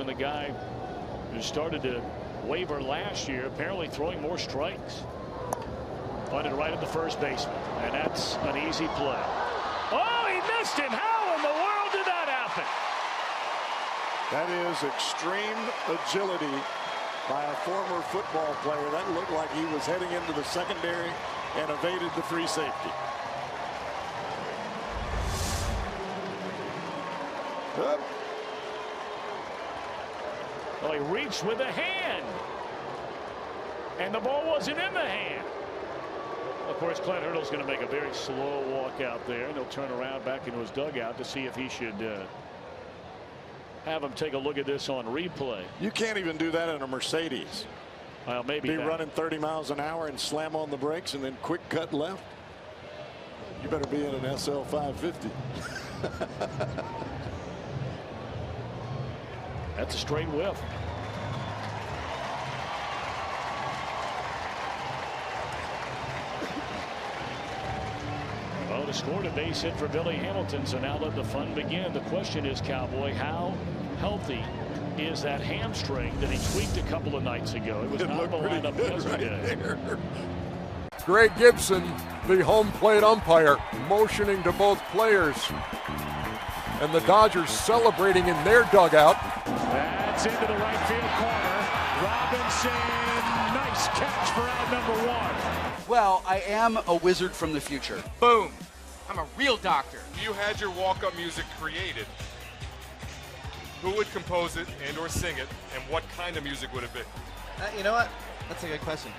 than the guy who started to waver last year, apparently throwing more strikes. Bunted right at the first baseman, and that's an easy play. Oh, he missed him. How in the world did that happen? That is extreme agility by a former football player. That looked like he was heading into the secondary and evaded the free safety. Up. Well, he reached with a hand, and the ball wasn't in the hand. Of course, Clint Hurdle's going to make a very slow walk out there, and he'll turn around back into his dugout to see if he should have him take a look at this on replay. You can't even do that in a Mercedes. Well, maybe be running 30 miles an hour and slam on the brakes and then quick cut left. You better be in an SL 550. That's a straight whiff. Well, they scored a base hit for Billy Hamilton, so now let the fun begin. The question is, Cowboy, how healthy is that hamstring that he tweaked a couple of nights ago? It was not in the lineup yesterday. Greg Gibson, the home plate umpire, motioning to both players. And the Dodgers celebrating in their dugout. That's into the right field corner. Robinson, nice catch for out number one. Well, I am a wizard from the future. Boom. I'm a real doctor. If you had your walk-up music created, who would compose it and or sing it, and what kind of music would it be? You know what? That's a good question.